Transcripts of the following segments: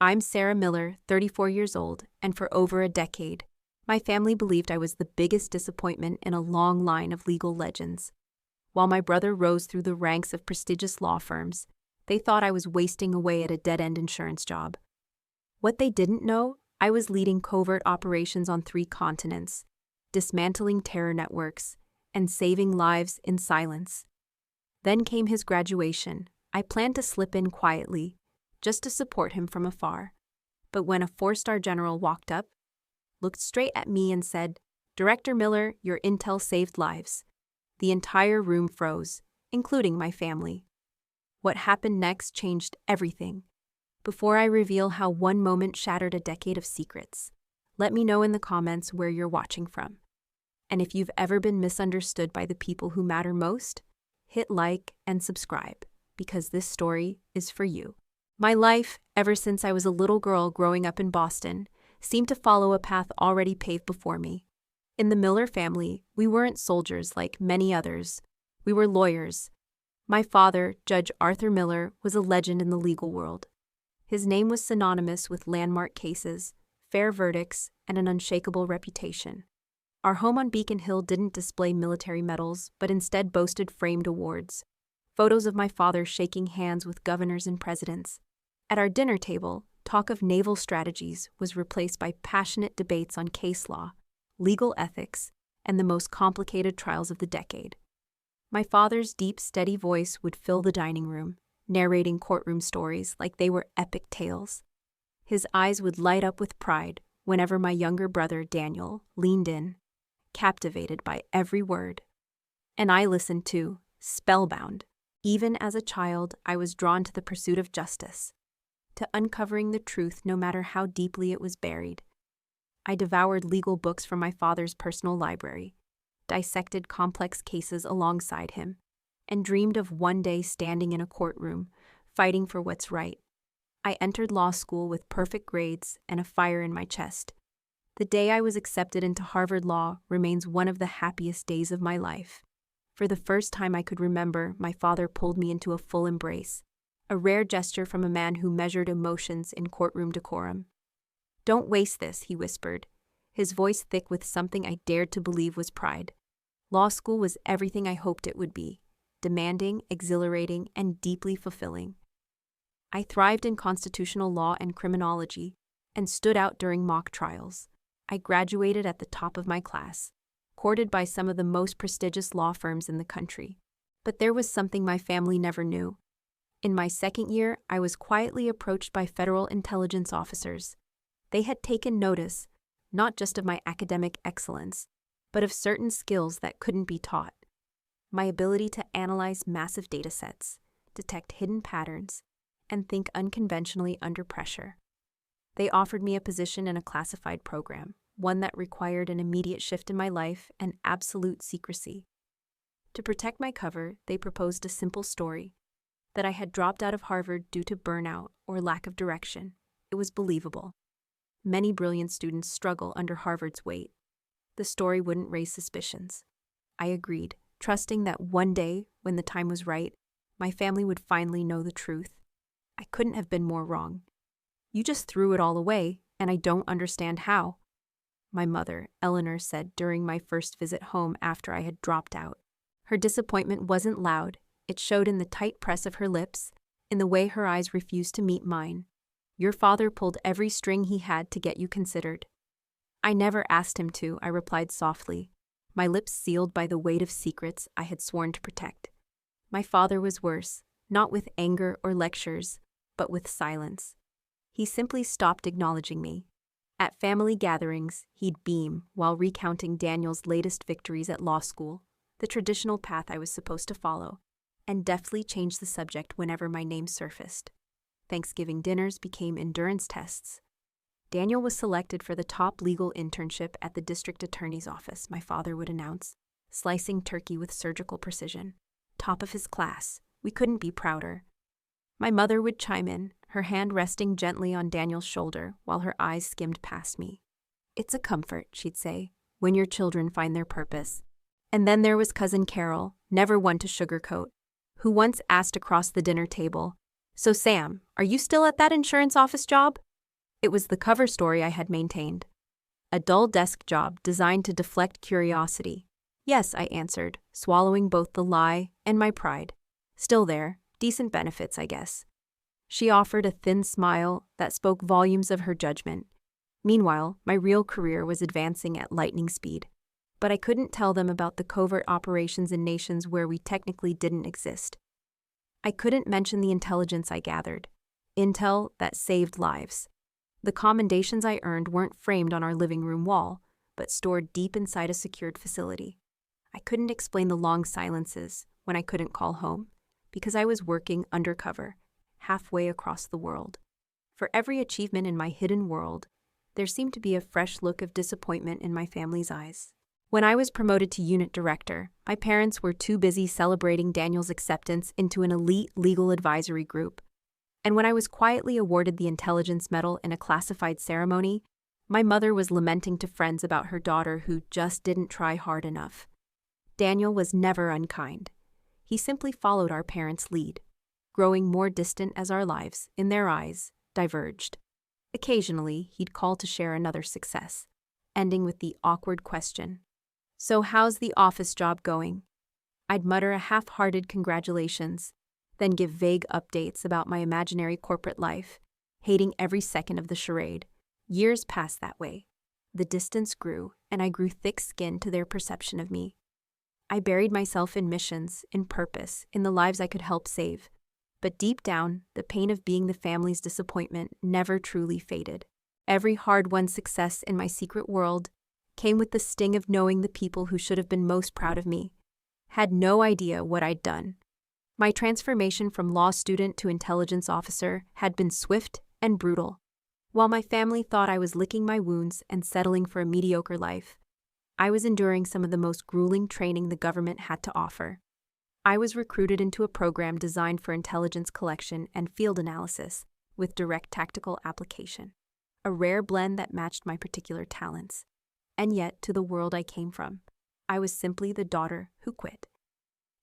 I'm Sarah Miller, 34 years old, and for over a decade, my family believed I was the biggest disappointment in a long line of legal legends. While my brother rose through the ranks of prestigious law firms, they thought I was wasting away at a dead-end insurance job. What they didn't know, I was leading covert operations on 3 continents, dismantling terror networks, and saving lives in silence. Then came his graduation. I planned to slip in quietly, just to support him from afar. But when a 4-star general walked up, looked straight at me and said, "Director Miller, your intel saved lives," the entire room froze, including my family. What happened next changed everything. Before I reveal how one moment shattered a decade of secrets, let me know in the comments where you're watching from. And if you've ever been misunderstood by the people who matter most, hit like and subscribe, because this story is for you. My life, ever since I was a little girl growing up in Boston, seemed to follow a path already paved before me. In the Miller family, we weren't soldiers like many others. We were lawyers. My father, Judge Arthur Miller, was a legend in the legal world. His name was synonymous with landmark cases, fair verdicts, and an unshakable reputation. Our home on Beacon Hill didn't display military medals, but instead boasted framed awards. Photos of my father shaking hands with governors and presidents. At our dinner table, talk of naval strategies was replaced by passionate debates on case law, legal ethics, and the most complicated trials of the decade. My father's deep, steady voice would fill the dining room, narrating courtroom stories like they were epic tales. His eyes would light up with pride whenever my younger brother, Daniel, leaned in, captivated by every word. And I listened too, spellbound. Even as a child, I was drawn to the pursuit of justice, to uncovering the truth no matter how deeply it was buried. I devoured legal books from my father's personal library, dissected complex cases alongside him, and dreamed of one day standing in a courtroom, fighting for what's right. I entered law school with perfect grades and a fire in my chest. The day I was accepted into Harvard Law remains one of the happiest days of my life. For the first time I could remember, my father pulled me into a full embrace, a rare gesture from a man who measured emotions in courtroom decorum. "Don't waste this," he whispered, his voice thick with something I dared to believe was pride. Law school was everything I hoped it would be, demanding, exhilarating, and deeply fulfilling. I thrived in constitutional law and criminology, and stood out during mock trials. I graduated at the top of my class, courted by some of the most prestigious law firms in the country. But there was something my family never knew. In my second year, I was quietly approached by federal intelligence officers. They had taken notice, not just of my academic excellence, but of certain skills that couldn't be taught. My ability to analyze massive data sets, detect hidden patterns, and think unconventionally under pressure. They offered me a position in a classified program, one that required an immediate shift in my life and absolute secrecy. To protect my cover, they proposed a simple story: that I had dropped out of Harvard due to burnout or lack of direction. It was believable. Many brilliant students struggle under Harvard's weight. The story wouldn't raise suspicions. I agreed, trusting that one day, when the time was right, my family would finally know the truth. I couldn't have been more wrong. "You just threw it all away, and I don't understand how," my mother, Eleanor, said during my first visit home after I had dropped out. Her disappointment wasn't loud. It showed in the tight press of her lips, in the way her eyes refused to meet mine. "Your father pulled every string he had to get you considered." "I never asked him to," I replied softly, my lips sealed by the weight of secrets I had sworn to protect. My father was worse, not with anger or lectures, but with silence. He simply stopped acknowledging me. At family gatherings, he'd beam while recounting Daniel's latest victories at law school, the traditional path I was supposed to follow, and deftly changed the subject whenever my name surfaced. Thanksgiving dinners became endurance tests. Daniel was selected for the top legal internship at the district attorney's office, my father would announce, slicing turkey with surgical precision. Top of his class. We couldn't be prouder. My mother would chime in, her hand resting gently on Daniel's shoulder while her eyes skimmed past me. "It's a comfort," she'd say, "when your children find their purpose." And then there was Cousin Carol, never one to sugarcoat, who once asked across the dinner table, "So Sam, are you still at that insurance office job?" It was the cover story I had maintained. A dull desk job designed to deflect curiosity. Yes, I answered, swallowing both the lie and my pride. Still there, decent benefits, I guess. She offered a thin smile that spoke volumes of her judgment. Meanwhile, my real career was advancing at lightning speed. But I couldn't tell them about the covert operations in nations where we technically didn't exist. I couldn't mention the intelligence I gathered. Intel that saved lives. The commendations I earned weren't framed on our living room wall, but stored deep inside a secured facility. I couldn't explain the long silences when I couldn't call home, because I was working undercover, halfway across the world. For every achievement in my hidden world, there seemed to be a fresh look of disappointment in my family's eyes. When I was promoted to unit director, my parents were too busy celebrating Daniel's acceptance into an elite legal advisory group. And when I was quietly awarded the Intelligence Medal in a classified ceremony, my mother was lamenting to friends about her daughter who just didn't try hard enough. Daniel was never unkind. He simply followed our parents' lead, growing more distant as our lives, in their eyes, diverged. Occasionally, he'd call to share another success, ending with the awkward question, "So how's the office job going?" I'd mutter a half-hearted congratulations, then give vague updates about my imaginary corporate life, hating every second of the charade. Years passed that way. The distance grew, and I grew thick-skinned to their perception of me. I buried myself in missions, in purpose, in the lives I could help save. But deep down, the pain of being the family's disappointment never truly faded. Every hard-won success in my secret world came with the sting of knowing the people who should have been most proud of me had no idea what I'd done. My transformation from law student to intelligence officer had been swift and brutal. While my family thought I was licking my wounds and settling for a mediocre life, I was enduring some of the most grueling training the government had to offer. I was recruited into a program designed for intelligence collection and field analysis with direct tactical application, a rare blend that matched my particular talents. And yet, to the world I came from, I was simply the daughter who quit.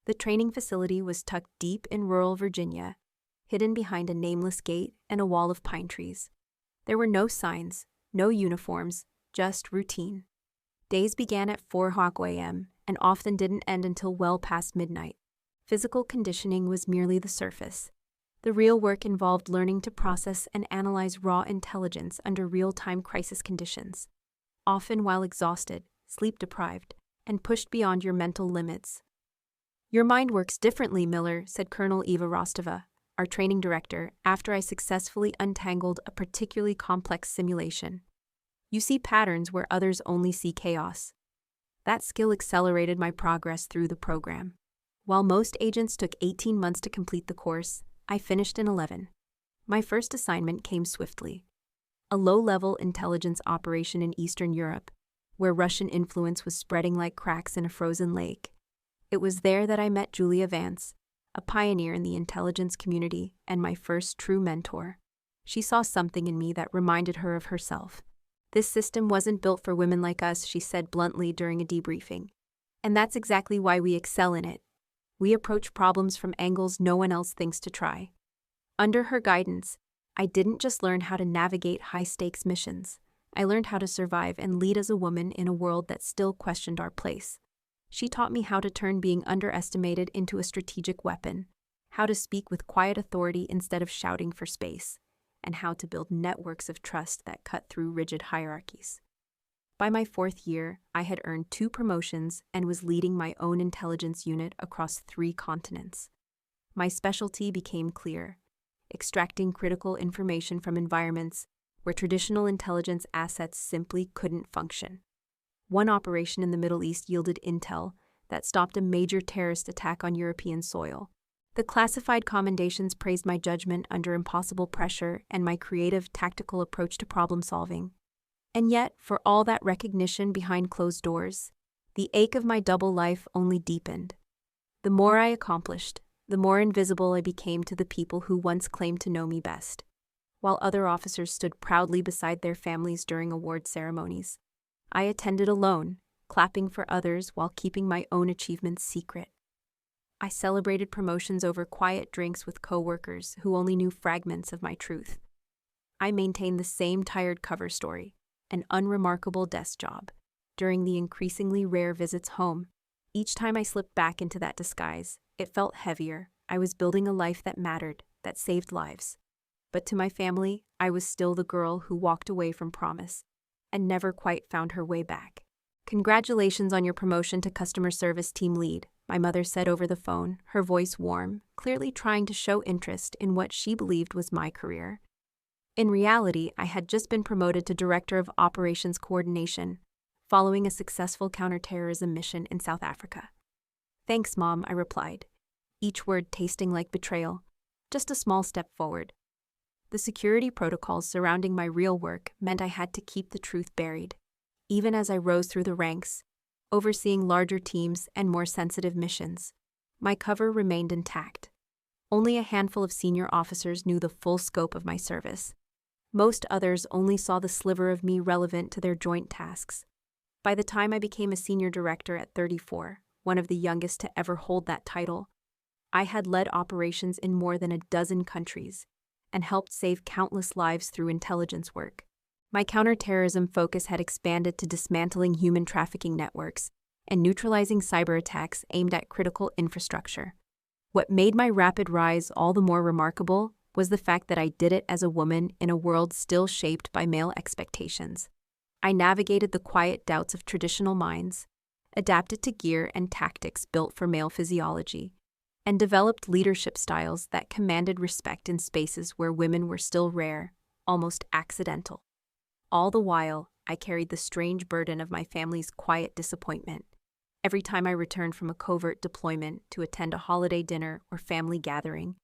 The training facility was tucked deep in rural Virginia, hidden behind a nameless gate and a wall of pine trees. There were no signs, no uniforms, just routine. Days began at 4 a.m. and often didn't end until well past midnight. Physical conditioning was merely the surface. The real work involved learning to process and analyze raw intelligence under real-time crisis conditions, often while exhausted, sleep-deprived, and pushed beyond your mental limits. "Your mind works differently, Miller," said Colonel Eva Rostova, our training director, after I successfully untangled a particularly complex simulation. "You see patterns where others only see chaos." That skill accelerated my progress through the program. While most agents took 18 months to complete the course, I finished in 11. My first assignment came swiftly. A low-level intelligence operation in Eastern Europe, where Russian influence was spreading like cracks in a frozen lake. It was there that I met Julia Vance, a pioneer in the intelligence community and my first true mentor. She saw something in me that reminded her of herself. "This system wasn't built for women like us," she said bluntly during a debriefing. "And that's exactly why we excel in it. We approach problems from angles no one else thinks to try." Under her guidance, I didn't just learn how to navigate high-stakes missions. I learned how to survive and lead as a woman in a world that still questioned our place. She taught me how to turn being underestimated into a strategic weapon, how to speak with quiet authority instead of shouting for space, and how to build networks of trust that cut through rigid hierarchies. By my 4th year, I had earned 2 promotions and was leading my own intelligence unit across 3 continents. My specialty became clear: extracting critical information from environments where traditional intelligence assets simply couldn't function. One operation in the Middle East yielded intel that stopped a major terrorist attack on European soil. The classified commendations praised my judgment under impossible pressure and my creative, tactical approach to problem-solving. And yet, for all that recognition behind closed doors, the ache of my double life only deepened. The more I accomplished, the more invisible I became to the people who once claimed to know me best. While other officers stood proudly beside their families during award ceremonies, I attended alone, clapping for others while keeping my own achievements secret. I celebrated promotions over quiet drinks with co-workers who only knew fragments of my truth. I maintained the same tired cover story, an unremarkable desk job, during the increasingly rare visits home. Each time I slipped back into that disguise, it felt heavier. I was building a life that mattered, that saved lives. But to my family, I was still the girl who walked away from promise and never quite found her way back. "Congratulations on your promotion to customer service team lead," my mother said over the phone, her voice warm, clearly trying to show interest in what she believed was my career. In reality, I had just been promoted to Director of Operations Coordination, following a successful counterterrorism mission in South Africa. "Thanks, Mom," I replied, each word tasting like betrayal, just a small step forward. The security protocols surrounding my real work meant I had to keep the truth buried. Even as I rose through the ranks, overseeing larger teams and more sensitive missions, my cover remained intact. Only a handful of senior officers knew the full scope of my service. Most others only saw the sliver of me relevant to their joint tasks. By the time I became a senior director at 34, one of the youngest to ever hold that title, I had led operations in more than a dozen countries and helped save countless lives through intelligence work. My counterterrorism focus had expanded to dismantling human trafficking networks and neutralizing cyber attacks aimed at critical infrastructure. What made my rapid rise all the more remarkable was the fact that I did it as a woman in a world still shaped by male expectations. I navigated the quiet doubts of traditional minds, adapted to gear and tactics built for male physiology, and developed leadership styles that commanded respect in spaces where women were still rare, almost accidental. All the while, I carried the strange burden of my family's quiet disappointment. Every time I returned from a covert deployment to attend a holiday dinner or family gathering,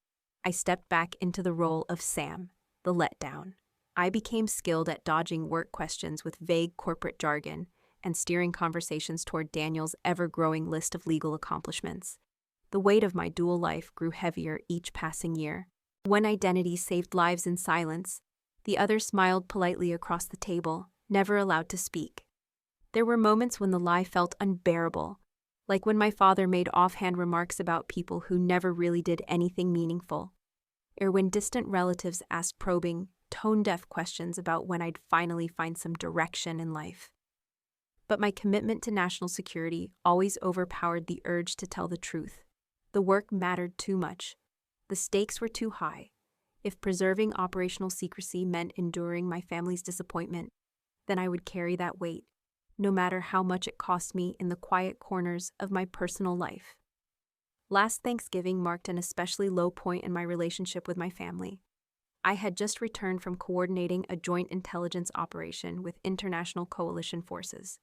I stepped back into the role of Sam, the letdown. I became skilled at dodging work questions with vague corporate jargon and steering conversations toward Daniel's ever-growing list of legal accomplishments. The weight of my dual life grew heavier each passing year. One identity saved lives in silence. The other smiled politely across the table, never allowed to speak. There were moments when the lie felt unbearable, like when my father made offhand remarks about people who never really did anything meaningful, or when distant relatives asked probing, tone-deaf questions about when I'd finally find some direction in life. But my commitment to national security always overpowered the urge to tell the truth. The work mattered too much. The stakes were too high. If preserving operational secrecy meant enduring my family's disappointment, then I would carry that weight, no matter how much it cost me in the quiet corners of my personal life. Last Thanksgiving marked an especially low point in my relationship with my family. I had just returned from coordinating a joint intelligence operation with international coalition forces.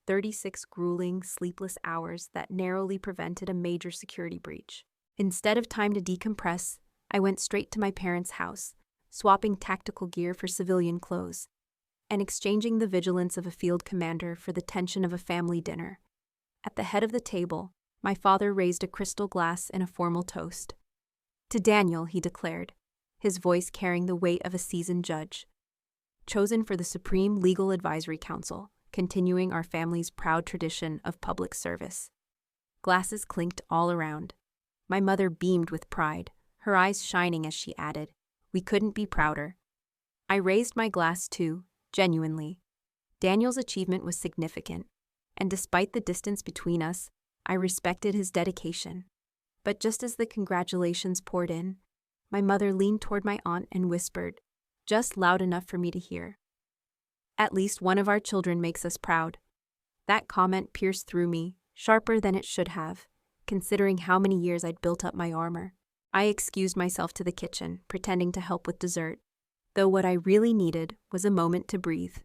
36 grueling, sleepless hours that narrowly prevented a major security breach. Instead of time to decompress, I went straight to my parents' house, swapping tactical gear for civilian clothes, and exchanging the vigilance of a field commander for the tension of a family dinner. At the head of the table, my father raised a crystal glass in a formal toast. "To Daniel," he declared, his voice carrying the weight of a seasoned judge. "Chosen for the Supreme Legal Advisory Council, continuing our family's proud tradition of public service." Glasses clinked all around. My mother beamed with pride, her eyes shining as she added, "We couldn't be prouder." I raised my glass too, genuinely. Daniel's achievement was significant, and despite the distance between us, I respected his dedication. But just as the congratulations poured in, my mother leaned toward my aunt and whispered, just loud enough for me to hear, "At least one of our children makes us proud." That comment pierced through me, sharper than it should have, considering how many years I'd built up my armor. I excused myself to the kitchen, pretending to help with dessert, though what I really needed was a moment to breathe.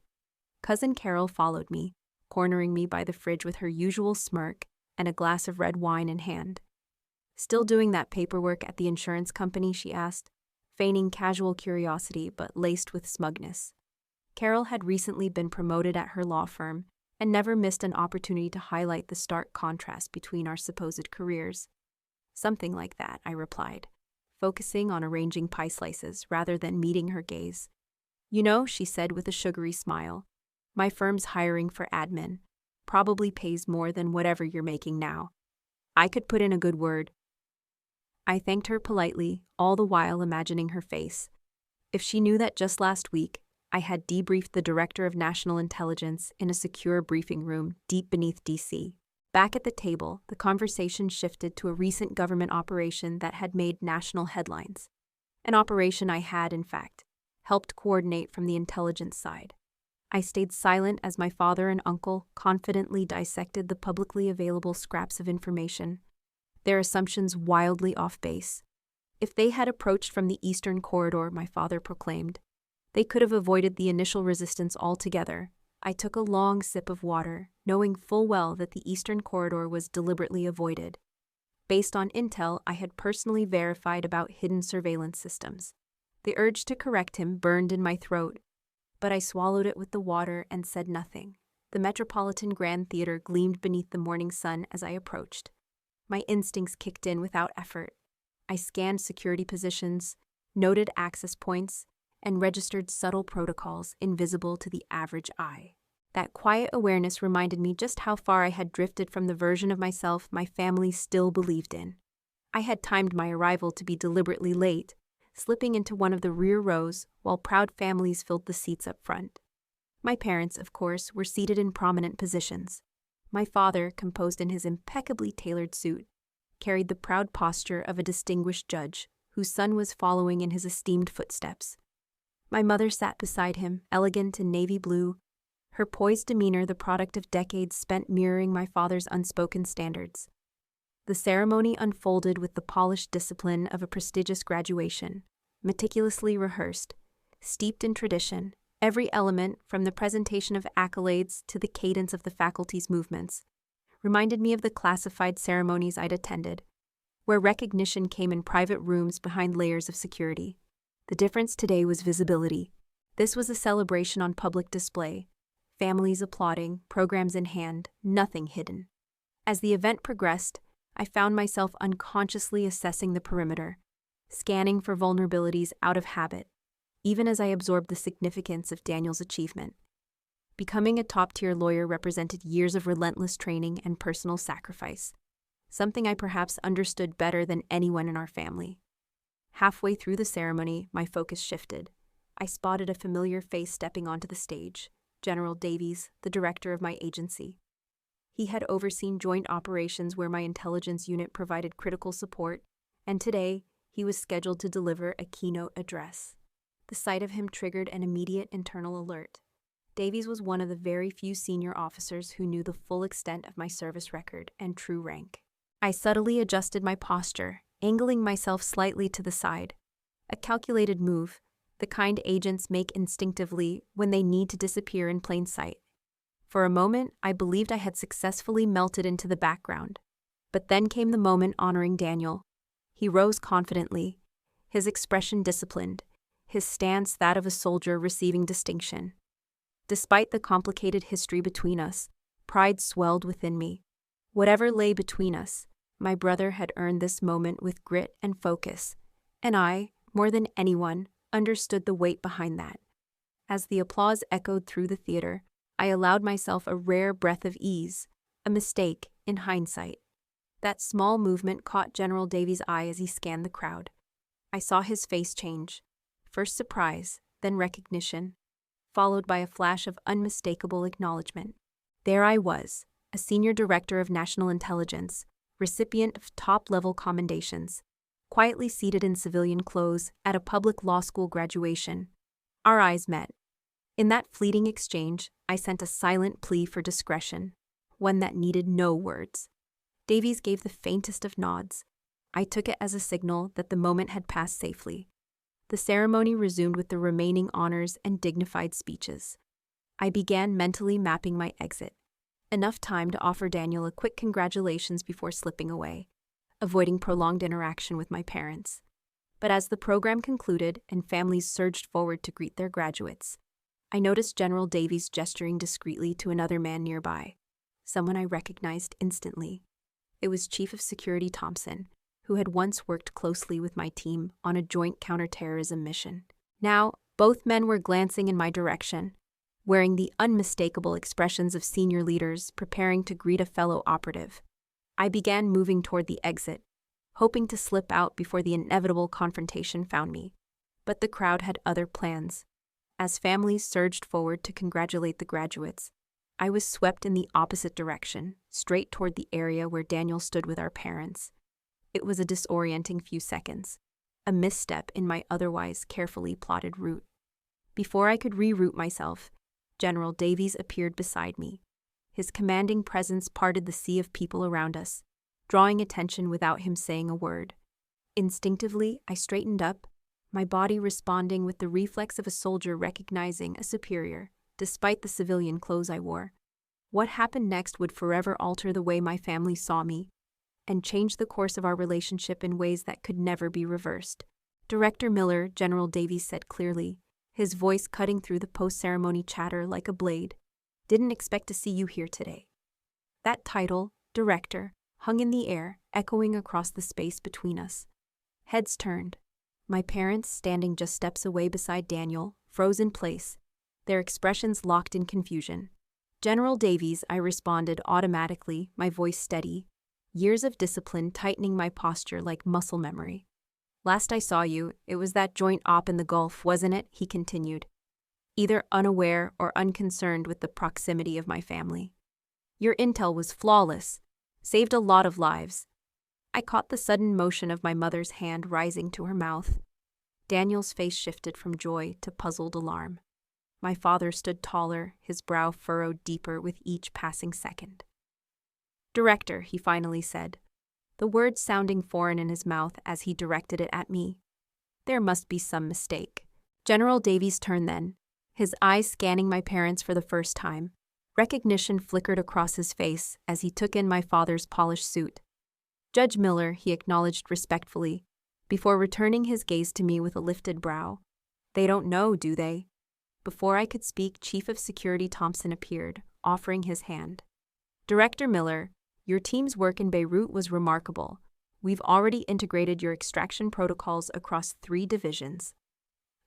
Cousin Carol followed me, cornering me by the fridge with her usual smirk and a glass of red wine in hand. "Still doing that paperwork at the insurance company?" she asked, feigning casual curiosity but laced with smugness. Carol had recently been promoted at her law firm and never missed an opportunity to highlight the stark contrast between our supposed careers. "Something like that," I replied, focusing on arranging pie slices rather than meeting her gaze. "You know," she said with a sugary smile, "my firm's hiring for admin. Probably pays more than whatever you're making now. I could put in a good word." I thanked her politely, all the while imagining her face. If she knew that just last week, I had debriefed the Director of National Intelligence in a secure briefing room deep beneath D.C. Back at the table, the conversation shifted to a recent government operation that had made national headlines. An operation I had, in fact, helped coordinate from the intelligence side. I stayed silent as my father and uncle confidently dissected the publicly available scraps of information, their assumptions wildly off base. If they had approached from the Eastern Corridor, my father proclaimed, they could have avoided the initial resistance altogether. I took a long sip of water, knowing full well that the Eastern Corridor was deliberately avoided, based on intel I had personally verified about hidden surveillance systems. The urge to correct him burned in my throat, but I swallowed it with the water and said nothing. The Metropolitan Grand Theater gleamed beneath the morning sun as I approached. My instincts kicked in without effort. I scanned security positions, noted access points, and registered subtle protocols invisible to the average eye. That quiet awareness reminded me just how far I had drifted from the version of myself my family still believed in. I had timed my arrival to be deliberately late, slipping into one of the rear rows while proud families filled the seats up front. My parents, of course, were seated in prominent positions. My father, composed in his impeccably tailored suit, carried the proud posture of a distinguished judge whose son was following in his esteemed footsteps. My mother sat beside him, elegant in navy blue, her poised demeanor the product of decades spent mirroring my father's unspoken standards. The ceremony unfolded with the polished discipline of a prestigious graduation, meticulously rehearsed, steeped in tradition, every element, from the presentation of accolades to the cadence of the faculty's movements, reminded me of the classified ceremonies I'd attended, where recognition came in private rooms behind layers of security. The difference today was visibility. This was a celebration on public display, families applauding, programs in hand, nothing hidden. As the event progressed, I found myself unconsciously assessing the perimeter, scanning for vulnerabilities out of habit, even as I absorbed the significance of Daniel's achievement. Becoming a top-tier lawyer represented years of relentless training and personal sacrifice, something I perhaps understood better than anyone in our family. Halfway through the ceremony, my focus shifted. I spotted a familiar face stepping onto the stage, General Davies, the director of my agency. He had overseen joint operations where my intelligence unit provided critical support, and today he was scheduled to deliver a keynote address. The sight of him triggered an immediate internal alert. Davies was one of the very few senior officers who knew the full extent of my service record and true rank. I subtly adjusted my posture, angling myself slightly to the side. A calculated move, the kind agents make instinctively when they need to disappear in plain sight. For a moment, I believed I had successfully melted into the background. But then came the moment honoring Daniel. He rose confidently, his expression disciplined, his stance that of a soldier receiving distinction. Despite the complicated history between us, pride swelled within me. Whatever lay between us, my brother had earned this moment with grit and focus, and I, more than anyone, understood the weight behind that. As the applause echoed through the theater, I allowed myself a rare breath of ease, a mistake in hindsight. That small movement caught General Davies' eye as he scanned the crowd. I saw his face change, first surprise, then recognition, followed by a flash of unmistakable acknowledgement. There I was, a senior director of national intelligence, recipient of top-level commendations, quietly seated in civilian clothes at a public law school graduation. Our eyes met. In that fleeting exchange, I sent a silent plea for discretion, one that needed no words. Davies gave the faintest of nods. I took it as a signal that the moment had passed safely. The ceremony resumed with the remaining honors and dignified speeches. I began mentally mapping my exit. Enough time to offer Daniel a quick congratulations before slipping away, avoiding prolonged interaction with my parents. But as the program concluded and families surged forward to greet their graduates, I noticed General Davies gesturing discreetly to another man nearby, someone I recognized instantly. It was Chief of Security Thompson, who had once worked closely with my team on a joint counterterrorism mission. Now, both men were glancing in my direction, wearing the unmistakable expressions of senior leaders preparing to greet a fellow operative. I began moving toward the exit, hoping to slip out before the inevitable confrontation found me. But the crowd had other plans. As families surged forward to congratulate the graduates, I was swept in the opposite direction, straight toward the area where Daniel stood with our parents. It was a disorienting few seconds, a misstep in my otherwise carefully plotted route. Before I could reroute myself, General Davies appeared beside me. His commanding presence parted the sea of people around us, drawing attention without him saying a word. Instinctively, I straightened up, my body responding with the reflex of a soldier recognizing a superior, despite the civilian clothes I wore. What happened next would forever alter the way my family saw me, and change the course of our relationship in ways that could never be reversed. Director Miller, General Davies said clearly, his voice cutting through the post-ceremony chatter like a blade. Didn't expect to see you here today. That title, director, hung in the air, echoing across the space between us. Heads turned. My parents, standing just steps away beside Daniel, froze in place, their expressions locked in confusion. General Davies, I responded automatically, my voice steady, years of discipline tightening my posture like muscle memory. Last I saw you, it was that joint op in the Gulf, wasn't it? He continued, either unaware or unconcerned with the proximity of my family. Your intel was flawless, saved a lot of lives. I caught the sudden motion of my mother's hand rising to her mouth. Daniel's face shifted from joy to puzzled alarm. My father stood taller, his brow furrowed deeper with each passing second. Director, he finally said, the words sounding foreign in his mouth as he directed it at me. There must be some mistake. General Davies turned then, his eyes scanning my parents for the first time. Recognition flickered across his face as he took in my father's polished suit. Judge Miller, he acknowledged respectfully, before returning his gaze to me with a lifted brow. They don't know, do they? Before I could speak, Chief of Security Thompson appeared, offering his hand. Director Miller, your team's work in Beirut was remarkable. We've already integrated your extraction protocols across 3 divisions.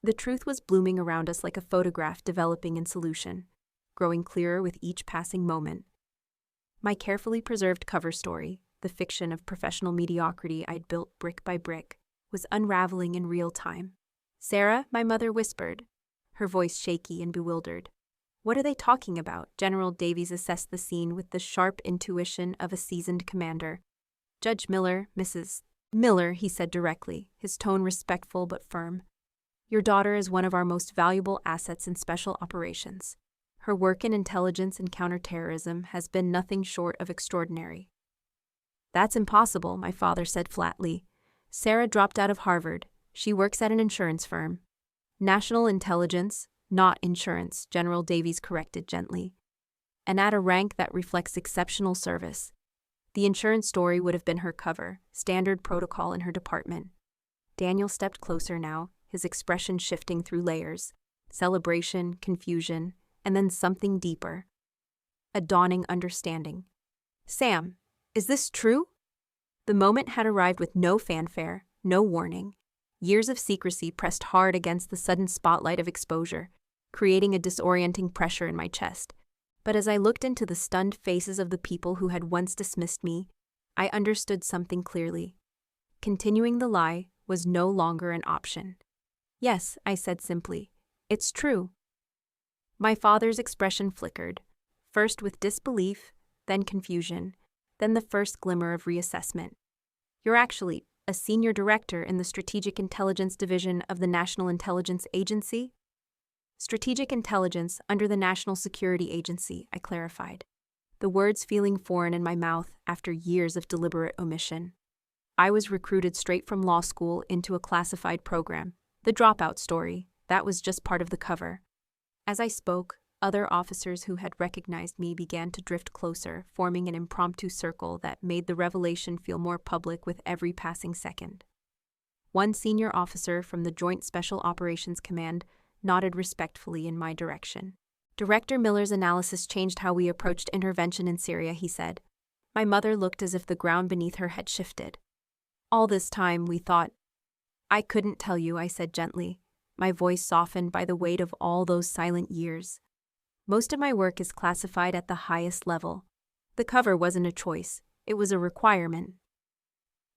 The truth was blooming around us like a photograph developing in solution, growing clearer with each passing moment. My carefully preserved cover story, the fiction of professional mediocrity I'd built brick by brick, was unraveling in real time. Sarah, my mother whispered, her voice shaky and bewildered. What are they talking about? General Davies assessed the scene with the sharp intuition of a seasoned commander. Judge Miller, Mrs. Miller, he said directly, his tone respectful but firm. Your daughter is one of our most valuable assets in special operations. Her work in intelligence and counterterrorism has been nothing short of extraordinary. That's impossible, my father said flatly. Sarah dropped out of Harvard. She works at an insurance firm. National intelligence, not insurance, General Davies corrected gently. And at a rank that reflects exceptional service. The insurance story would have been her cover, standard protocol in her department. Daniel stepped closer now, his expression shifting through layers. Celebration, confusion, and then something deeper. A dawning understanding. Sam, is this true? The moment had arrived with no fanfare, no warning. Years of secrecy pressed hard against the sudden spotlight of exposure, creating a disorienting pressure in my chest. But as I looked into the stunned faces of the people who had once dismissed me, I understood something clearly. Continuing the lie was no longer an option. Yes, I said simply, it's true. My father's expression flickered, first with disbelief, then confusion, then the first glimmer of reassessment. You're actually a senior director in the Strategic Intelligence Division of the National Intelligence Agency? Strategic Intelligence under the National Security Agency, I clarified, the words feeling foreign in my mouth after years of deliberate omission. I was recruited straight from law school into a classified program. The dropout story, that was just part of the cover. As I spoke, other officers who had recognized me began to drift closer, forming an impromptu circle that made the revelation feel more public with every passing second. One senior officer from the Joint Special Operations Command nodded respectfully in my direction. Director Miller's analysis changed how we approached intervention in Syria, he said. My mother looked as if the ground beneath her had shifted. All this time, we thought. I couldn't tell you, I said gently, my voice softened by the weight of all those silent years. Most of my work is classified at the highest level. The cover wasn't a choice, it was a requirement.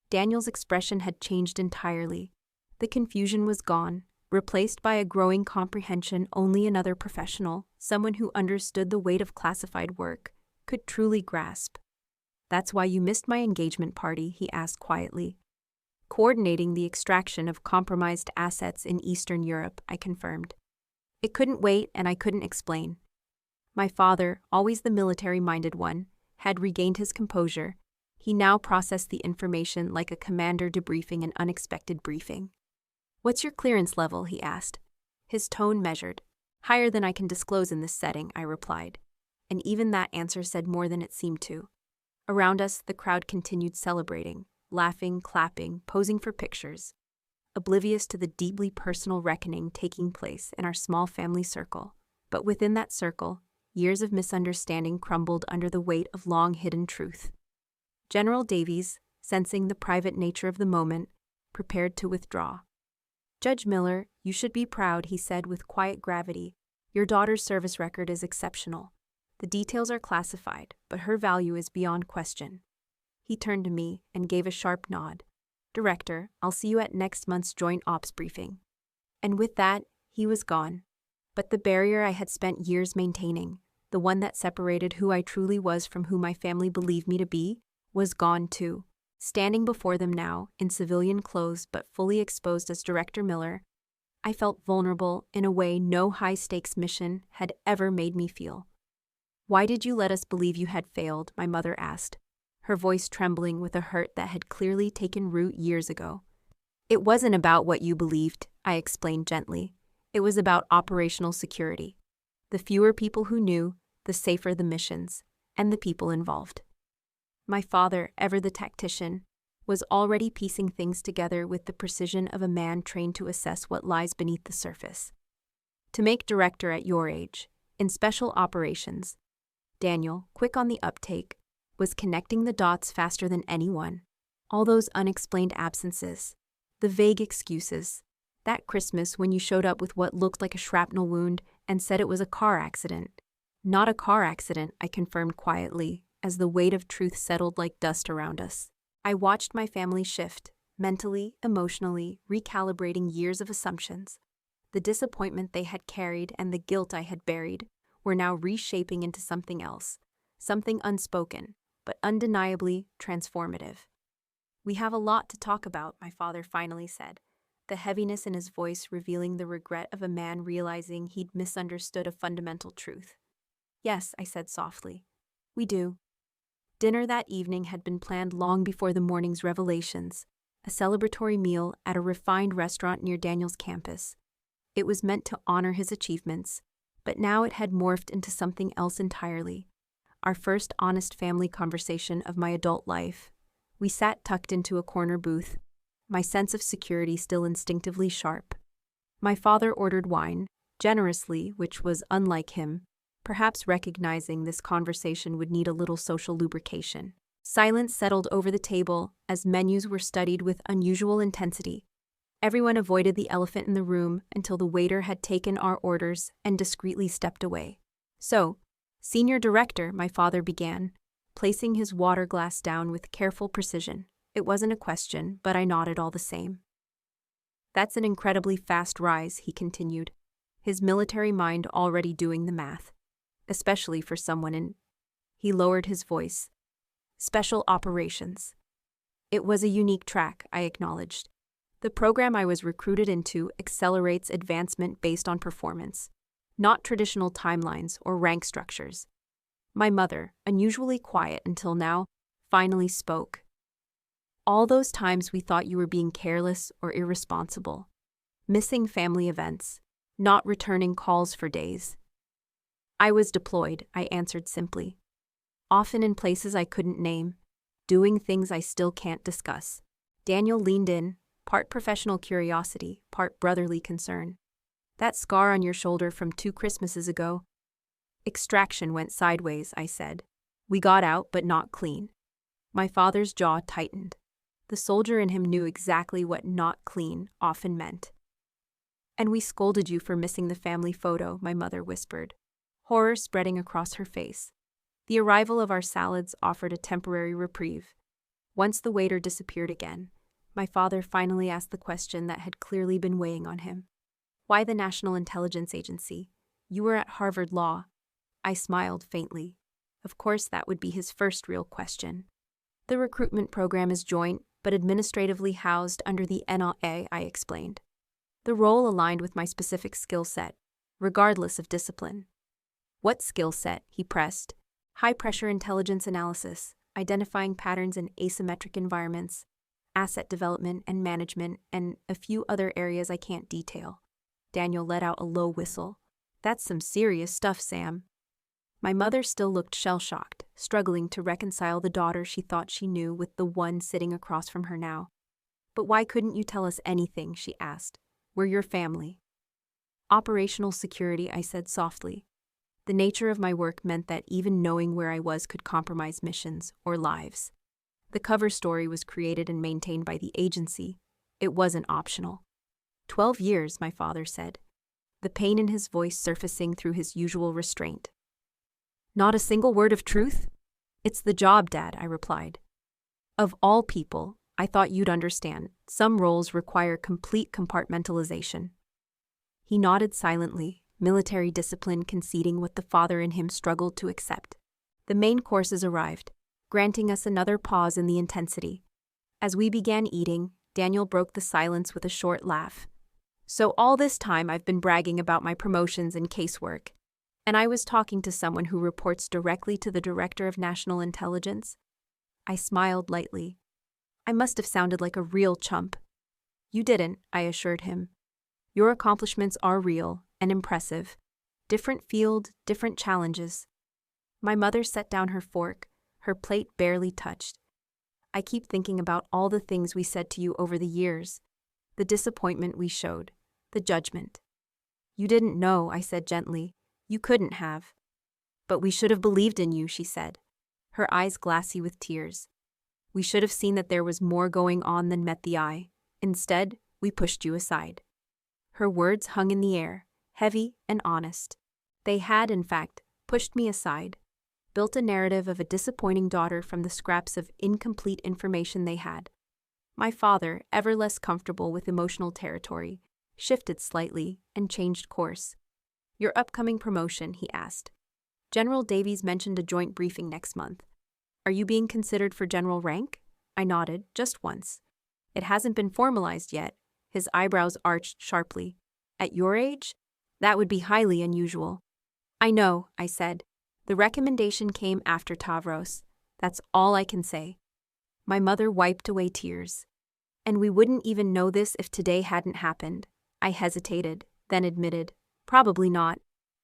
Daniel's expression had changed entirely. The confusion was gone, replaced by a growing comprehension only another professional, someone who understood the weight of classified work, could truly grasp. "That's why you missed my engagement party," he asked quietly. "Coordinating the extraction of compromised assets in Eastern Europe," I confirmed. It couldn't wait, and I couldn't explain. My father, always the military-minded one, had regained his composure. He now processed the information like a commander debriefing an unexpected briefing. "What's your clearance level?" he asked. His tone measured. "Higher than I can disclose in this setting," I replied. And even that answer said more than it seemed to. Around us, the crowd continued celebrating, laughing, clapping, posing for pictures, oblivious to the deeply personal reckoning taking place in our small family circle. But within that circle, years of misunderstanding crumbled under the weight of long-hidden truth. General Davies, sensing the private nature of the moment, prepared to withdraw. "Judge Miller, you should be proud," he said with quiet gravity. "Your daughter's service record is exceptional. The details are classified, but her value is beyond question." He turned to me and gave a sharp nod. "Director, I'll see you at next month's Joint Ops briefing." And with that, he was gone. But the barrier I had spent years maintaining, the one that separated who I truly was from who my family believed me to be, was gone too. Standing before them now, in civilian clothes but fully exposed as Director Miller, I felt vulnerable in a way no high-stakes mission had ever made me feel. "Why did you let us believe you had failed?" my mother asked, her voice trembling with a hurt that had clearly taken root years ago. "It wasn't about what you believed," I explained gently. "It was about operational security. The fewer people who knew, the safer the missions, and the people involved." My father, ever the tactician, was already piecing things together with the precision of a man trained to assess what lies beneath the surface. "To make director at your age, in special operations, Daniel, quick on the uptake, was connecting the dots faster than anyone. All those unexplained absences, the vague excuses, that Christmas when you showed up with what looked like a shrapnel wound and said it was a car accident." "Not a car accident," I confirmed quietly, as the weight of truth settled like dust around us. I watched my family shift, mentally, emotionally, recalibrating years of assumptions. The disappointment they had carried and the guilt I had buried were now reshaping into something else, something unspoken, but undeniably transformative. "We have a lot to talk about," my father finally said, the heaviness in his voice revealing the regret of a man realizing he'd misunderstood a fundamental truth. "Yes," I said softly. "We do." Dinner that evening had been planned long before the morning's revelations, a celebratory meal at a refined restaurant near Daniel's campus. It was meant to honor his achievements, but now it had morphed into something else entirely. Our first honest family conversation of my adult life. We sat tucked into a corner booth, my sense of security still instinctively sharp. My father ordered wine, generously, which was unlike him, perhaps recognizing this conversation would need a little social lubrication. Silence settled over the table as menus were studied with unusual intensity. Everyone avoided the elephant in the room until the waiter had taken our orders and discreetly stepped away. "So, Senior Director," my father began, placing his water glass down with careful precision. It wasn't a question, but I nodded all the same. "That's an incredibly fast rise," he continued, his military mind already doing the math. "Especially for someone in..." He lowered his voice. "Special operations." It was a unique track, I acknowledged. The program I was recruited into accelerates advancement based on performance, not traditional timelines or rank structures. My mother, unusually quiet until now, finally spoke. "All those times we thought you were being careless or irresponsible, missing family events, not returning calls for days." "I was deployed," I answered simply. "Often in places I couldn't name, doing things I still can't discuss." Daniel leaned in, part professional curiosity, part brotherly concern. "That scar on your shoulder from 2 Christmases ago?" "Extraction went sideways," I said. "We got out, but not clean." My father's jaw tightened. The soldier in him knew exactly what not clean often meant. "And we scolded you for missing the family photo," my mother whispered, horror spreading across her face. The arrival of our salads offered a temporary reprieve. Once the waiter disappeared again, my father finally asked the question that had clearly been weighing on him. Why the National Intelligence Agency? You were at Harvard Law. I smiled faintly. Of course, that would be his first real question. The recruitment program is joint, but administratively housed under the NRA, I explained. The role aligned with my specific skill set, regardless of discipline. What skill set? He pressed. High-pressure intelligence analysis, identifying patterns in asymmetric environments, asset development and management, and a few other areas I can't detail. Daniel let out a low whistle. That's some serious stuff, Sam. My mother still looked shell-shocked, struggling to reconcile the daughter she thought she knew with the one sitting across from her now. But why couldn't you tell us anything? She asked. We're your family. Operational security, I said softly. The nature of my work meant that even knowing where I was could compromise missions or lives. The cover story was created and maintained by the agency. It wasn't optional. 12 years, my father said, the pain in his voice surfacing through his usual restraint. Not a single word of truth? It's the job, Dad, I replied. Of all people, I thought you'd understand. Some roles require complete compartmentalization. He nodded silently, military discipline conceding what the father in him struggled to accept. The main courses arrived, granting us another pause in the intensity. As we began eating, Daniel broke the silence with a short laugh. So all this time I've been bragging about my promotions and casework, and I was talking to someone who reports directly to the Director of National Intelligence? I smiled lightly. I must have sounded like a real chump. You didn't, I assured him. Your accomplishments are real and impressive. Different field, different challenges. My mother set down her fork, her plate barely touched. I keep thinking about all the things we said to you over the years, the disappointment we showed, the judgment. You didn't know, I said gently. You couldn't have. But we should have believed in you, she said, her eyes glassy with tears. We should have seen that there was more going on than met the eye. Instead, we pushed you aside. Her words hung in the air, heavy and honest. They had, in fact, pushed me aside, built a narrative of a disappointing daughter from the scraps of incomplete information they had. My father, ever less comfortable with emotional territory, shifted slightly and changed course. Your upcoming promotion, he asked. General Davies mentioned a joint briefing next month. Are you being considered for general rank? I nodded, just once. It hasn't been formalized yet. His eyebrows arched sharply. At your age? That would be highly unusual. I know, I said. The recommendation came after Tavros. That's all I can say. My mother wiped away tears. And we wouldn't even know this if today hadn't happened. I hesitated, then admitted, probably not.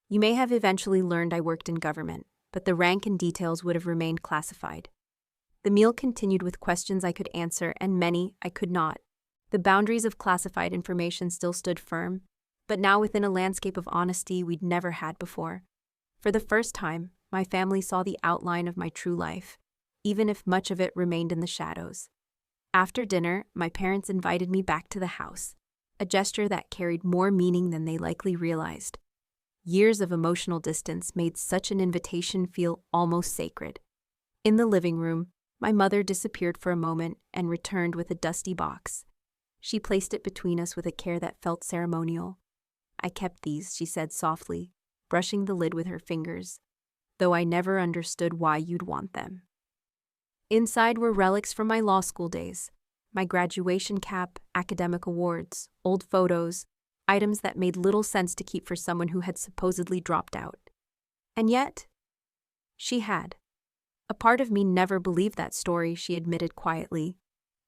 You may have eventually learned I worked in government, but the rank and details would have remained classified. The meal continued with questions I could answer and many I could not. The boundaries of classified information still stood firm, but now within a landscape of honesty we'd never had before. For the first time, my family saw the outline of my true life, even if much of it remained in the shadows. After dinner, my parents invited me back to the house, a gesture that carried more meaning than they likely realized. Years of emotional distance made such an invitation feel almost sacred. In the living room, my mother disappeared for a moment and returned with a dusty box. She placed it between us with a care that felt ceremonial. I kept these, she said softly, brushing the lid with her fingers, though I never understood why you'd want them. Inside were relics from my law school days, my graduation cap, academic awards, old photos, items that made little sense to keep for someone who had supposedly dropped out. And yet, she had. A part of me never believed that story, she admitted quietly.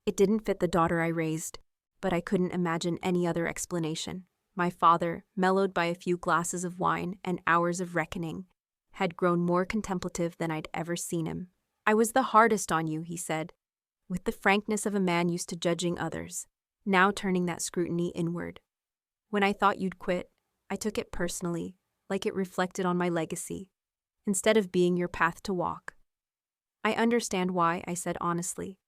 It didn't fit the daughter I raised, but I couldn't imagine any other explanation. My father, mellowed by a few glasses of wine and hours of reckoning, had grown more contemplative than I'd ever seen him. I was the hardest on you, he said, with the frankness of a man used to judging others, now turning that scrutiny inward. When I thought you'd quit, I took it personally, like it reflected on my legacy, instead of being your path to walk. I understand why, I said honestly.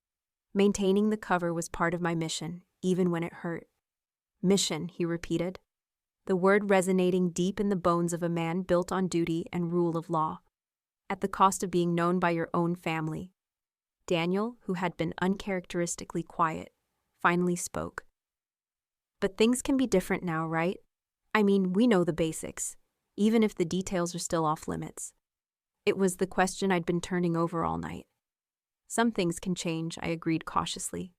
Maintaining the cover was part of my mission, even when it hurt. Mission, he repeated, the word resonating deep in the bones of a man built on duty and rule of law, at the cost of being known by your own family. Daniel, who had been uncharacteristically quiet, finally spoke. But things can be different now, right? I mean, we know the basics, even if the details are still off limits. It was the question I'd been turning over all night. Some things can change, I agreed cautiously.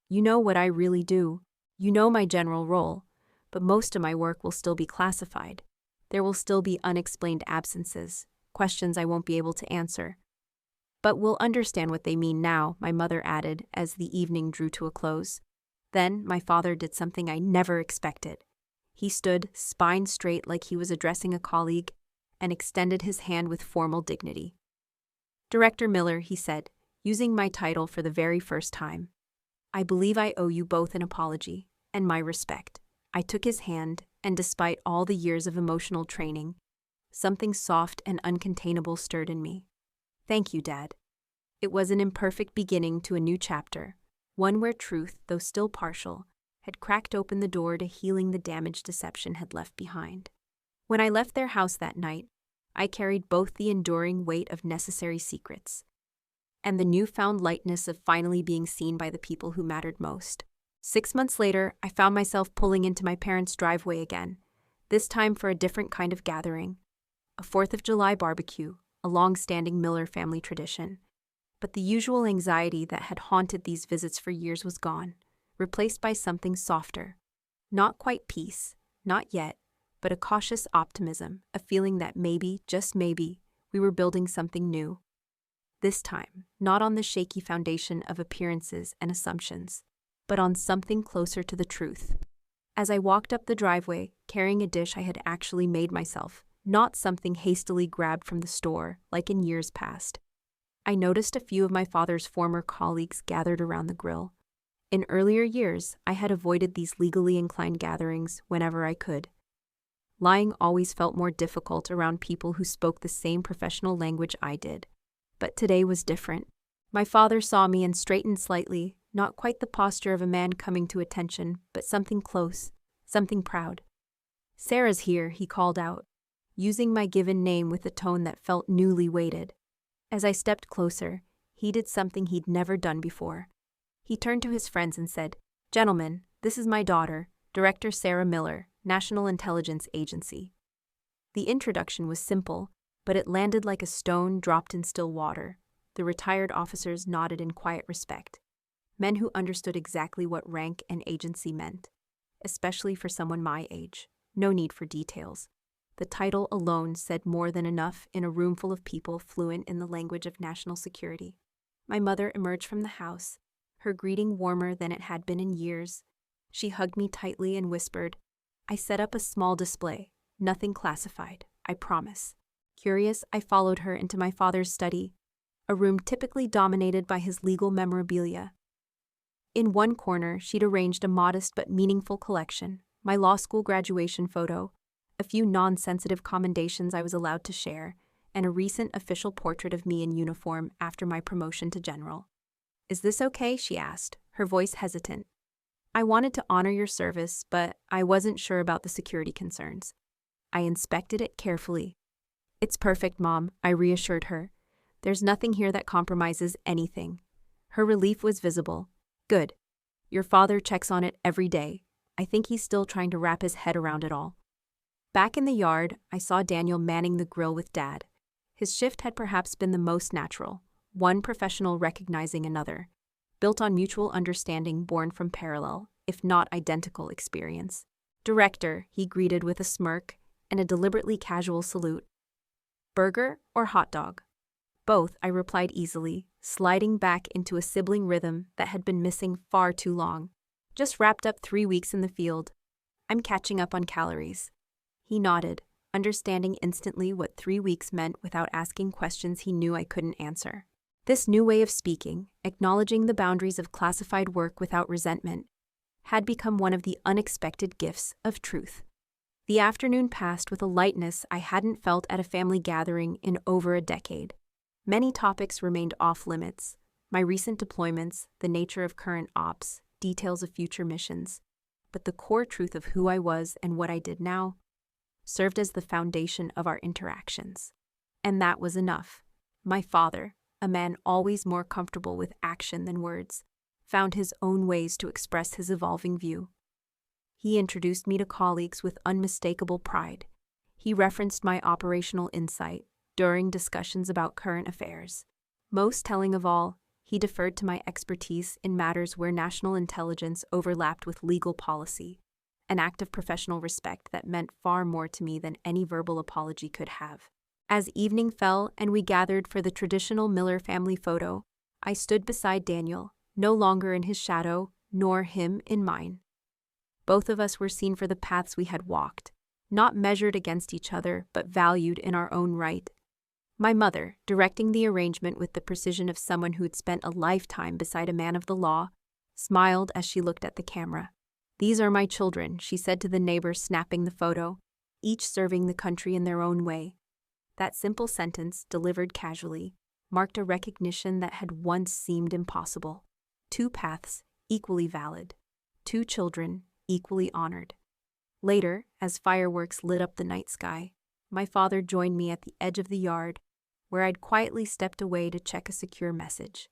You know what I really do. You know my general role, but most of my work will still be classified. There will still be unexplained absences, questions I won't be able to answer. But we'll understand what they mean now, my mother added as the evening drew to a close. Then my father did something I never expected. He stood, spine straight like he was addressing a colleague, and extended his hand with formal dignity. "Director Miller," he said, using my title for the very first time. "I believe I owe you both an apology, and my respect." I took his hand, and despite all the years of emotional training, something soft and uncontainable stirred in me. "Thank you, Dad." It was an imperfect beginning to a new chapter, one where truth, though still partial, had cracked open the door to healing the damage deception had left behind. When I left their house that night, I carried both the enduring weight of necessary secrets and the newfound lightness of finally being seen by the people who mattered most. 6 months later, I found myself pulling into my parents' driveway again, this time for a different kind of gathering, a 4th of July barbecue, a long-standing Miller family tradition. But the usual anxiety that had haunted these visits for years was gone, replaced by something softer. Not quite peace, not yet, but a cautious optimism, a feeling that maybe, just maybe, we were building something new. This time, not on the shaky foundation of appearances and assumptions, but on something closer to the truth. As I walked up the driveway, carrying a dish I had actually made myself, not something hastily grabbed from the store like in years past, I noticed a few of my father's former colleagues gathered around the grill. In earlier years, I had avoided these legally inclined gatherings whenever I could. Lying always felt more difficult around people who spoke the same professional language I did. But today was different. My father saw me and straightened slightly, not quite the posture of a man coming to attention, but something close, something proud. "Sarah's here," he called out, using my given name with a tone that felt newly weighted. As I stepped closer, he did something he'd never done before. He turned to his friends and said, "Gentlemen, this is my daughter, Director Sarah Miller, National Intelligence Agency." The introduction was simple, but it landed like a stone dropped in still water. The retired officers nodded in quiet respect. Men who understood exactly what rank and agency meant, especially for someone my age. No need for details. The title alone said more than enough in a room full of people fluent in the language of national security. My mother emerged from the house, her greeting warmer than it had been in years. She hugged me tightly and whispered, "I set up a small display, nothing classified, I promise." Curious, I followed her into my father's study, a room typically dominated by his legal memorabilia. In one corner, she'd arranged a modest but meaningful collection, my law school graduation photo, a few non-sensitive commendations I was allowed to share, and a recent official portrait of me in uniform after my promotion to general. "Is this okay?" she asked, her voice hesitant. "I wanted to honor your service, but I wasn't sure about the security concerns." I inspected it carefully. "It's perfect, Mom," I reassured her. "There's nothing here that compromises anything." Her relief was visible. "Good. Your father checks on it every day. I think he's still trying to wrap his head around it all." Back in the yard, I saw Daniel manning the grill with Dad. His shift had perhaps been the most natural, one professional recognizing another, built on mutual understanding born from parallel, if not identical, experience. "Director," he greeted with a smirk and a deliberately casual salute. "Burger or hot dog?" "Both," I replied easily, sliding back into a sibling rhythm that had been missing far too long. "Just wrapped up 3 weeks in the field. I'm catching up on calories." He nodded, understanding instantly what 3 weeks meant without asking questions he knew I couldn't answer. This new way of speaking, acknowledging the boundaries of classified work without resentment, had become one of the unexpected gifts of truth. The afternoon passed with a lightness I hadn't felt at a family gathering in over a decade. Many topics remained off-limits: my recent deployments, the nature of current ops, details of future missions. But the core truth of who I was and what I did now served as the foundation of our interactions. And that was enough. My father, a man always more comfortable with action than words, found his own ways to express his evolving view. He introduced me to colleagues with unmistakable pride. He referenced my operational insight during discussions about current affairs. Most telling of all, he deferred to my expertise in matters where national intelligence overlapped with legal policy, an act of professional respect that meant far more to me than any verbal apology could have. As evening fell and we gathered for the traditional Miller family photo, I stood beside Daniel, no longer in his shadow, nor him in mine. Both of us were seen for the paths we had walked, not measured against each other, but valued in our own right. My mother, directing the arrangement with the precision of someone who had spent a lifetime beside a man of the law, smiled as she looked at the camera. "These are my children," she said to the neighbor snapping the photo, each serving the country in their own way. That simple sentence, delivered casually, marked a recognition that had once seemed impossible. Two paths, equally valid. Two children, equally honored. Later, as fireworks lit up the night sky, my father joined me at the edge of the yard, where I'd quietly stepped away to check a secure message.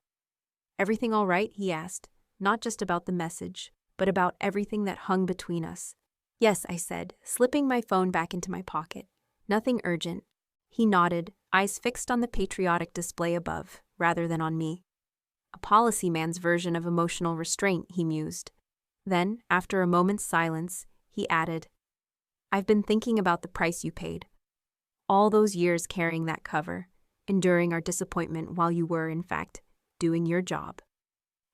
"Everything all right?" he asked, not just about the message, but about everything that hung between us. "Yes," I said, slipping my phone back into my pocket. "Nothing urgent." He nodded, eyes fixed on the patriotic display above, rather than on me. "A policy man's version of emotional restraint," he mused. Then, after a moment's silence, he added, "I've been thinking about the price you paid. All those years carrying that cover, enduring our disappointment while you were, in fact, doing your job."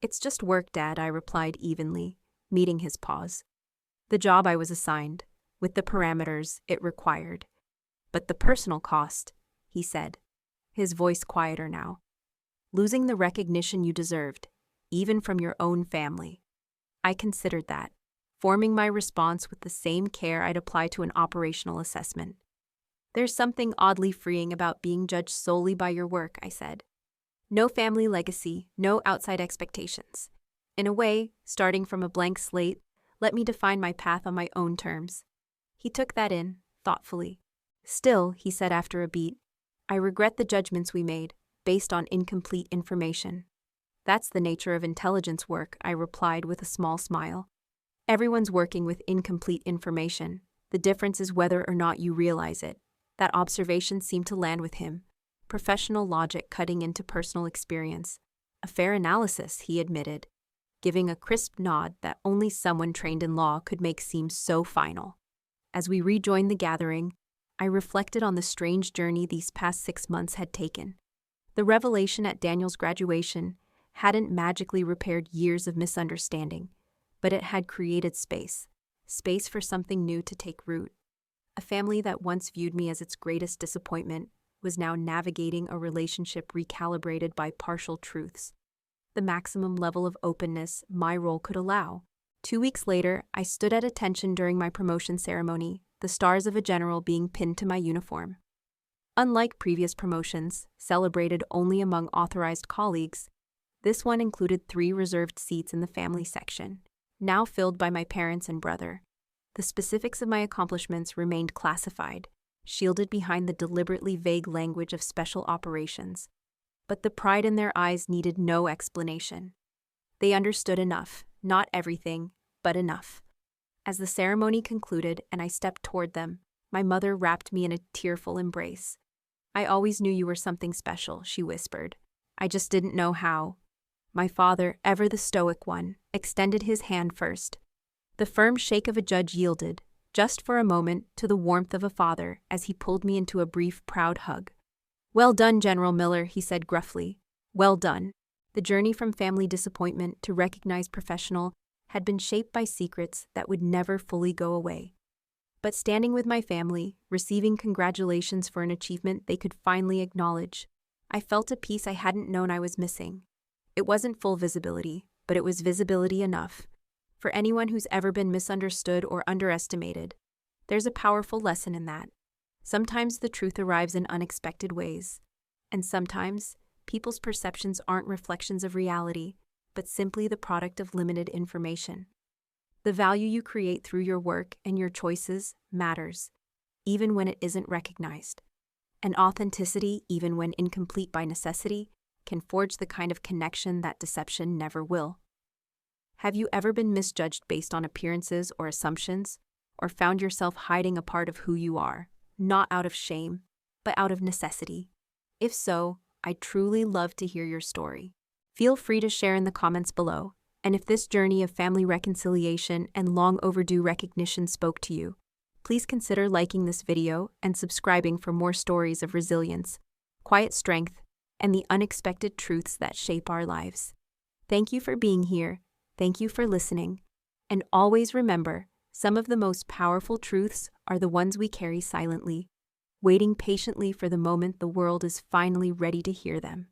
"It's just work, Dad," I replied evenly, meeting his pause. "The job I was assigned, with the parameters it required. But the personal cost," he said, his voice quieter now. "Losing the recognition you deserved, even from your own family." I considered that, forming my response with the same care I'd apply to an operational assessment. "There's something oddly freeing about being judged solely by your work," I said. "No family legacy, no outside expectations. In a way, starting from a blank slate, let me define my path on my own terms." He took that in, thoughtfully. "Still," he said after a beat, "I regret the judgments we made, based on incomplete information." "That's the nature of intelligence work," I replied with a small smile. "Everyone's working with incomplete information. The difference is whether or not you realize it." That observation seemed to land with him, professional logic cutting into personal experience. "A fair analysis," he admitted, giving a crisp nod that only someone trained in law could make seem so final. As we rejoined the gathering, I reflected on the strange journey these past 6 months had taken. The revelation at Daniel's graduation hadn't magically repaired years of misunderstanding, but it had created space for something new to take root. A family that once viewed me as its greatest disappointment was now navigating a relationship recalibrated by partial truths, the maximum level of openness my role could allow. 2 weeks later, I stood at attention during my promotion ceremony, the stars of a general being pinned to my uniform. Unlike previous promotions, celebrated only among authorized colleagues, this one included 3 reserved seats in the family section, now filled by my parents and brother. The specifics of my accomplishments remained classified, shielded behind the deliberately vague language of special operations. But the pride in their eyes needed no explanation. They understood enough, not everything, but enough. As the ceremony concluded and I stepped toward them, my mother wrapped me in a tearful embrace. "I always knew you were something special," she whispered. "I just didn't know how." My father, ever the stoic one, extended his hand first. The firm shake of a judge yielded, just for a moment, to the warmth of a father as he pulled me into a brief, proud hug. "Well done, General Miller," he said gruffly. "Well done." The journey from family disappointment to recognized professional had been shaped by secrets that would never fully go away. But standing with my family, receiving congratulations for an achievement they could finally acknowledge, I felt a piece I hadn't known I was missing. It wasn't full visibility, but it was visibility enough. For anyone who's ever been misunderstood or underestimated, there's a powerful lesson in that. Sometimes the truth arrives in unexpected ways, and sometimes people's perceptions aren't reflections of reality, but simply the product of limited information. The value you create through your work and your choices matters, even when it isn't recognized. And authenticity, even when incomplete by necessity, can forge the kind of connection that deception never will. Have you ever been misjudged based on appearances or assumptions, or found yourself hiding a part of who you are, not out of shame, but out of necessity? If so, I'd truly love to hear your story. Feel free to share in the comments below, and if this journey of family reconciliation and long overdue recognition spoke to you, please consider liking this video and subscribing for more stories of resilience, quiet strength, and the unexpected truths that shape our lives. Thank you for being here. Thank you for listening. And always remember, some of the most powerful truths are the ones we carry silently, waiting patiently for the moment the world is finally ready to hear them.